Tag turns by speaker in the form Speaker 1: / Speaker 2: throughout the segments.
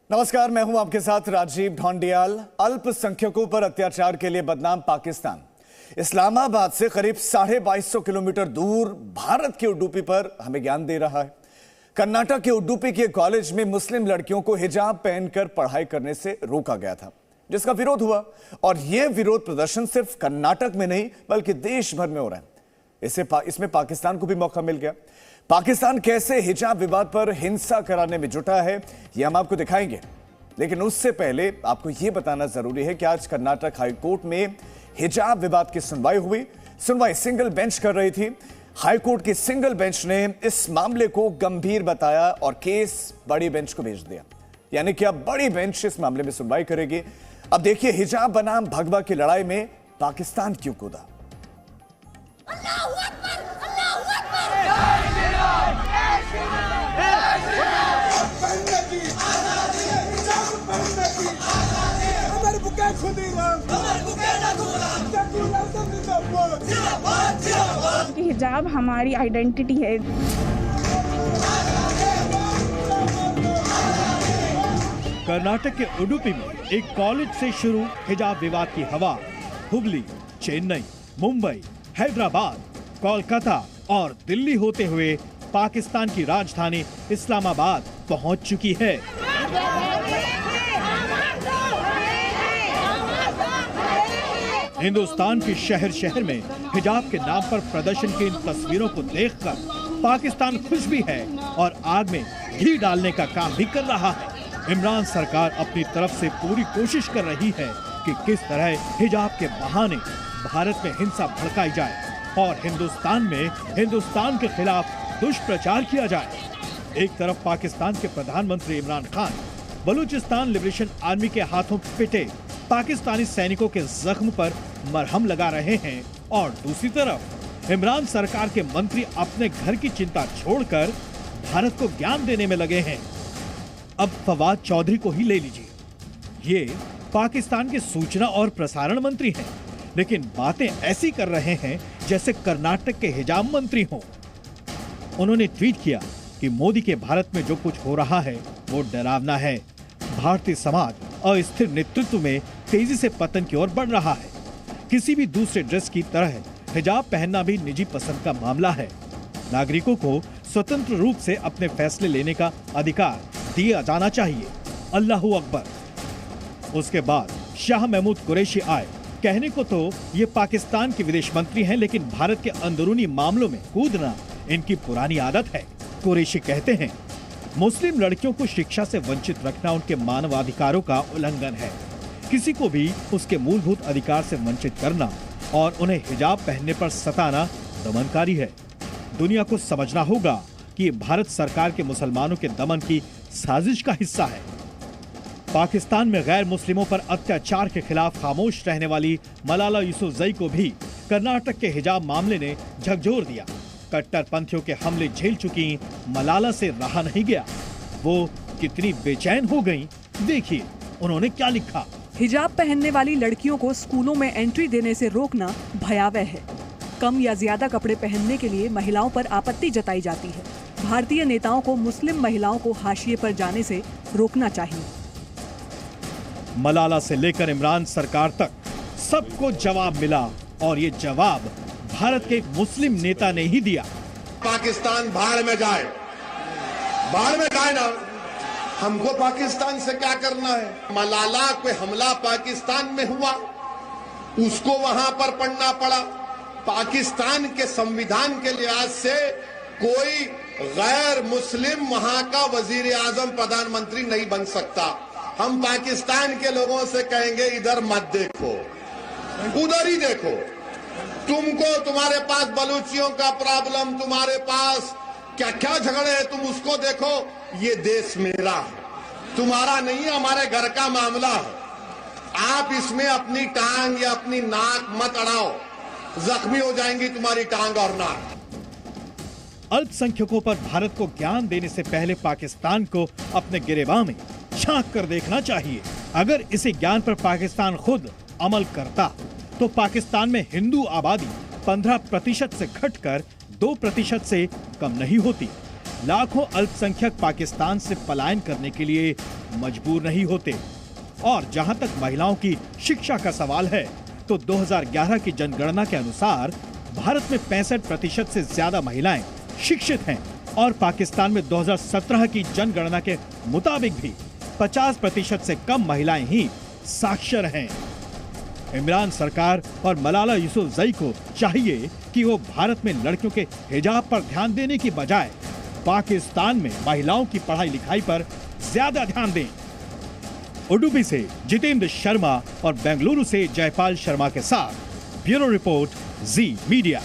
Speaker 1: नमस्कार, मैं हूं आपके साथ राजीव ढोंडियाल। अल्पसंख्यकों पर अत्याचार के लिए बदनाम पाकिस्तान इस्लामाबाद से करीब 2250 किलोमीटर दूर भारत के उडुपी पर हमें ज्ञान दे रहा है। कर्नाटक के उडुपी के कॉलेज में मुस्लिम लड़कियों को हिजाब पहनकर पढ़ाई करने से रोका गया था, जिसका विरोध हुआ। और यह विरोध प्रदर्शन सिर्फ कर्नाटक में नहीं बल्कि देश भर में हो रहा है। इसमें पाकिस्तान को भी मौका मिल गया। पाकिस्तान कैसे हिजाब विवाद पर हिंसा कराने में जुटा है, यह हम आपको दिखाएंगे। लेकिन उससे पहले आपको यह बताना जरूरी है कि आज कर्नाटक हाईकोर्ट में हिजाब विवाद की सुनवाई हुई। सुनवाई सिंगल बेंच कर रही थी। हाईकोर्ट की सिंगल बेंच ने इस मामले को गंभीर बताया और केस बड़ी बेंच को भेज दिया। यानी कि अब बड़ी बेंच इस मामले में सुनवाई करेगी। अब देखिए, हिजाब बनाम भगवा की लड़ाई में पाकिस्तान क्यों कूदा।
Speaker 2: हिजाब हमारी आइडेंटिटी है।
Speaker 3: कर्नाटक के उडुपी में एक कॉलेज से शुरू हिजाब विवाद की हवा हुगली, चेन्नई, मुंबई, हैदराबाद, कोलकाता और दिल्ली होते हुए पाकिस्तान की राजधानी इस्लामाबाद पहुंच चुकी है। हिंदुस्तान के शहर शहर में हिजाब के नाम पर प्रदर्शन की इन तस्वीरों को देखकर पाकिस्तान खुश भी है और आग में घी डालने का काम भी कर रहा है। इमरान सरकार अपनी तरफ से पूरी कोशिश कर रही है कि किस तरह हिजाब के बहाने भारत में हिंसा भड़काई जाए और हिंदुस्तान में हिंदुस्तान के खिलाफ दुष्प्रचार किया जाए। एक तरफ पाकिस्तान के प्रधानमंत्री इमरान खान बलूचिस्तान लिबरेशन आर्मी के हाथों पिटे पाकिस्तानी सैनिकों के जख्म पर मरहम लगा रहे हैं और दूसरी तरफ इमरान सरकार के मंत्री अपने घर की चिंता छोड़कर भारत को ज्ञान देने में लगे हैं। अब फवाद चौधरी को ही ले लीजिए। ये पाकिस्तान के सूचना और प्रसारण मंत्री हैं, लेकिन बातें ऐसी कर रहे हैं जैसे कर्नाटक के हिजाब मंत्री हों। उन्होंने ट्वीट किया कि मोदी के भारत में जो कुछ हो रहा है वो डरावना है। भारतीय समाज अस्थिर नेतृत्व में तेजी से पतन की ओर बढ़ रहा है। किसी भी दूसरे ड्रेस की तरह हिजाब पहनना भी निजी पसंद का मामला है। नागरिकों को स्वतंत्र रूप से अपने फैसले लेने का अधिकार दिया जाना चाहिए। अल्लाहू अकबर। उसके बाद शाह महमूद कुरैशी आए। कहने को तो ये पाकिस्तान के विदेश मंत्री हैं, लेकिन भारत के अंदरूनी मामलों में कूदना इनकी पुरानी आदत है। कुरैशी कहते हैं, मुस्लिम लड़कियों को शिक्षा से वंचित रखना उनके मानवाधिकारों का उल्लंघन है। किसी को भी उसके मूलभूत अधिकार से वंचित करना और उन्हें हिजाब पहनने पर सताना दमनकारी है। दुनिया को समझना होगा कि भारत सरकार के मुसलमानों के दमन की साजिश का हिस्सा है। पाकिस्तान में गैर मुस्लिमों पर अत्याचार के खिलाफ खामोश रहने वाली मलाला यूसुफजई को भी कर्नाटक के हिजाब मामले ने झकझोर दिया। कट्टरपंथियों के हमले झेल चुकी मलाला से रहा नहीं गया। वो कितनी बेचैन हो गईं, देखिए उन्होंने क्या लिखा।
Speaker 4: हिजाब पहनने वाली लड़कियों को स्कूलों में एंट्री देने से रोकना भयावह है। कम या ज्यादा कपड़े पहनने के लिए महिलाओं पर आपत्ति जताई जाती है। भारतीय नेताओं को मुस्लिम महिलाओं को हाशिए पर जाने से रोकना चाहिए।
Speaker 3: मलाला से लेकर इमरान सरकार तक सबको जवाब मिला और ये जवाब भारत के एक मुस्लिम नेता ने ही दिया।
Speaker 5: पाकिस्तान भाड़ में जाए, भाड़ में जाए ना, हमको पाकिस्तान से क्या करना है। मलाला पे हमला पाकिस्तान में हुआ, उसको वहां पर पढ़ना पड़ा। पाकिस्तान के संविधान के लिहाज से कोई गैर मुस्लिम वहां का वजीर आजम प्रधानमंत्री नहीं बन सकता। हम पाकिस्तान के लोगों से कहेंगे, इधर मत देखो, उधर ही देखो। तुमको तुम्हारे पास बलूचियों का प्रॉब्लम, तुम्हारे पास क्या क्या झगड़े हैं, तुम उसको देखो। ये देश मेरा है, तुम्हारा नहीं है, हमारे घर का मामला है। आप इसमें अपनी टांग या अपनी नाक मत अड़ाओ, जख्मी हो जाएंगी तुम्हारी टांग और नाक।
Speaker 3: अल्पसंख्यकों पर भारत को ज्ञान देने से पहले पाकिस्तान को अपने गिरेबान में झांक कर देखना चाहिए। अगर इसी ज्ञान पर पाकिस्तान खुद अमल करता तो पाकिस्तान में हिंदू आबादी 15% से घटकर 2% से कम नहीं होती। लाखों अल्पसंख्यक पाकिस्तान से पलायन करने के लिए मजबूर नहीं होते। और जहां तक महिलाओं की शिक्षा का सवाल है, तो 2011 की जनगणना के अनुसार भारत में 65% से ज्यादा महिलाएं शिक्षित हैं और पाकिस्तान में 2017 की जनगणना के मुताबिक भी 50% से कम महिलाएं ही साक्षर हैं। इमरान सरकार और मलाला यूसुफजई को चाहिए कि वो भारत में लड़कियों के हिजाब पर ध्यान देने की बजाय पाकिस्तान में महिलाओं की पढ़ाई लिखाई पर ज्यादा ध्यान दें। उडुपी से जितेंद्र शर्मा और बेंगलुरु से जयपाल शर्मा के साथ ब्यूरो रिपोर्ट, जी मीडिया।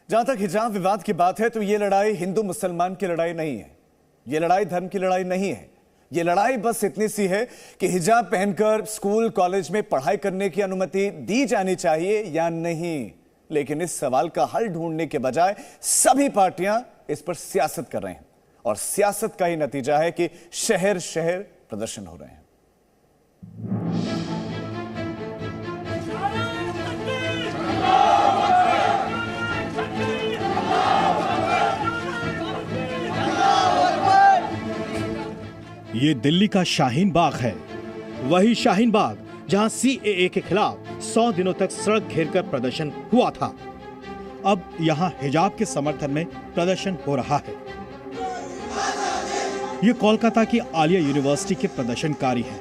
Speaker 1: जहां तक हिजाब विवाद की बात है, तो ये लड़ाई हिंदू मुसलमान की लड़ाई नहीं है, ये लड़ाई धर्म की लड़ाई नहीं है। ये लड़ाई बस इतनी सी है कि हिजाब पहनकर स्कूल कॉलेज में पढ़ाई करने की अनुमति दी जानी चाहिए या नहीं। लेकिन इस सवाल का हल ढूंढने के बजाय सभी पार्टियां इस पर सियासत कर रहे हैं और सियासत का ही नतीजा है कि शहर शहर प्रदर्शन हो रहे हैं।
Speaker 3: ये दिल्ली का शाहीन बाग है, वही शाहीन बाग जहां सीएए के खिलाफ 100 दिनों तक सड़क घेरकर प्रदर्शन हुआ था। अब यहां हिजाब के समर्थन में प्रदर्शन हो रहा है। ये कोलकाता की आलिया यूनिवर्सिटी के प्रदर्शनकारी हैं।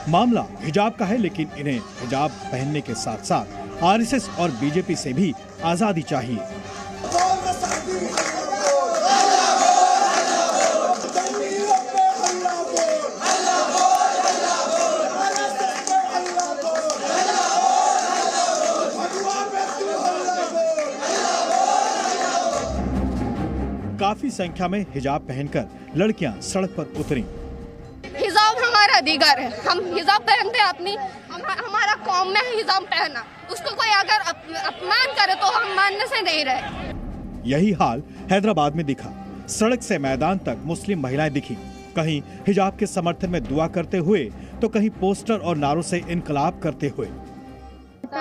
Speaker 3: मामला हिजाब का है, लेकिन इन्हें हिजाब पहनने के साथ साथ आरएसएस और बीजेपी से भी आजादी चाहिए। काफी संख्या में हिजाब पहनकर लड़कियां सड़क पर उतरी।
Speaker 6: हिजाब हमारा अधिकार है, हम हिजाब पहनते हैं। अपनी हमारा कौम में हिजाब पहना, उसको कोई अगर अपमान करे तो हम मानने से नहीं रहे।
Speaker 3: यही हाल हैदराबाद में दिखा। सड़क से मैदान तक मुस्लिम महिलाएं दिखी, कहीं हिजाब के समर्थन में दुआ करते हुए तो कहीं पोस्टर और नारों से इनकलाब करते हुए।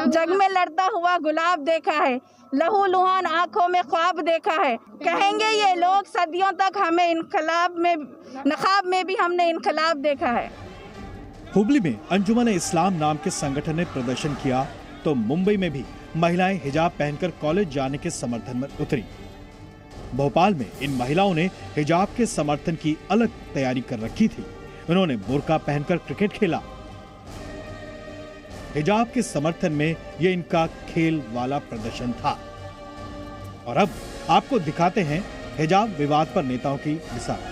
Speaker 2: जग में लड़ता हुआ गुलाब देखा है, लहू लुहान आंखों में ख्वाब देखा है। कहेंगे ये लोग सदियों तक हमें इनकलाब में, नकाब में भी हमने इनकलाब देखा है।
Speaker 3: हुबली में अंजुमन इस्लाम नाम के संगठन ने प्रदर्शन किया, तो मुंबई में भी महिलाएं हिजाब पहनकर कॉलेज जाने के समर्थन में उतरी। भोपाल में इन महिलाओं ने हिजाब के समर्थन की अलग तैयारी कर रखी थी। उन्होंने बुर्का पहनकर क्रिकेट खेला। हिजाब के समर्थन में ये इनका खेल वाला प्रदर्शन था। और अब आपको दिखाते हैं हिजाब विवाद पर नेताओं की मिसाल।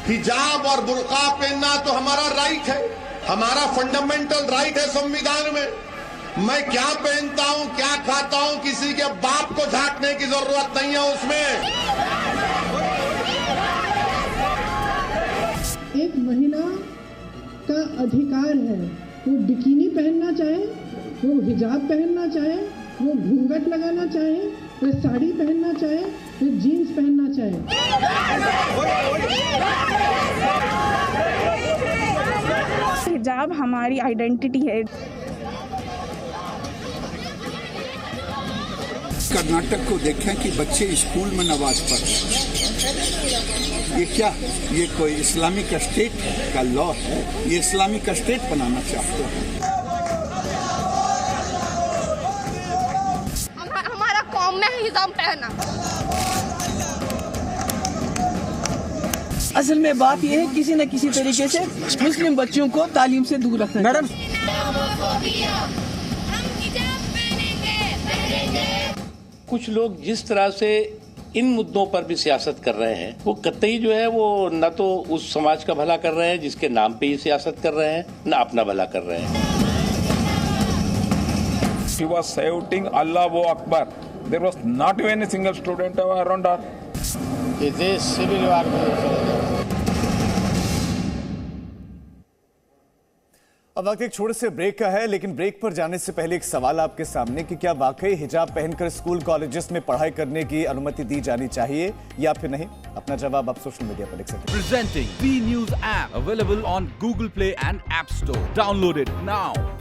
Speaker 5: हिजाब और बुर्का पहनना तो हमारा राइट है, हमारा फंडामेंटल राइट है संविधान में। मैं क्या पहनता हूं, क्या खाता हूं, किसी के बाप को झांकने की जरूरत नहीं है उसमें।
Speaker 7: एक महिला का अधिकार है, वो बिकिनी पहनना चाहे, वो हिजाब पहनना चाहे, वो घूंघट लगाना चाहे, वो साड़ी पहनना चाहे, वो जीन्स पहनना चाहे।
Speaker 2: हिजाब हमारी आइडेंटिटी है।
Speaker 8: कर्नाटक को देखें कि बच्चे स्कूल में नमाज पढ़ रहे। ये क्या, ये कोई इस्लामिक स्टेट का लॉ है? ये इस्लामिक स्टेट बनाना चाहते हैं।
Speaker 6: हमारा कौम में हिजाब पहना।
Speaker 9: असल में बात यह है किसी न किसी तरीके से मुस्लिम बच्चों को तालीम से दूर रखना। मैडम,
Speaker 10: कुछ लोग जिस तरह से इन मुद्दों पर भी सियासत कर रहे हैं, वो कतई जो है वो न तो उस समाज का भला कर रहे हैं जिसके नाम पे ही सियासत कर रहे हैं, न अपना भला कर रहे हैं।
Speaker 11: She was shouting Allahu Akbar. There was not even a single student around her.
Speaker 12: It is civil war.
Speaker 1: अब वक्त एक छोटे से ब्रेक का है, लेकिन ब्रेक पर जाने से पहले एक सवाल आपके सामने कि क्या वाकई हिजाब पहनकर स्कूल कॉलेजेस में पढ़ाई करने की अनुमति दी जानी चाहिए या फिर नहीं? अपना जवाब आप सोशल मीडिया पर लिख सकते हैं।
Speaker 13: Presenting B News app available on Google Play and App Store. Download it now.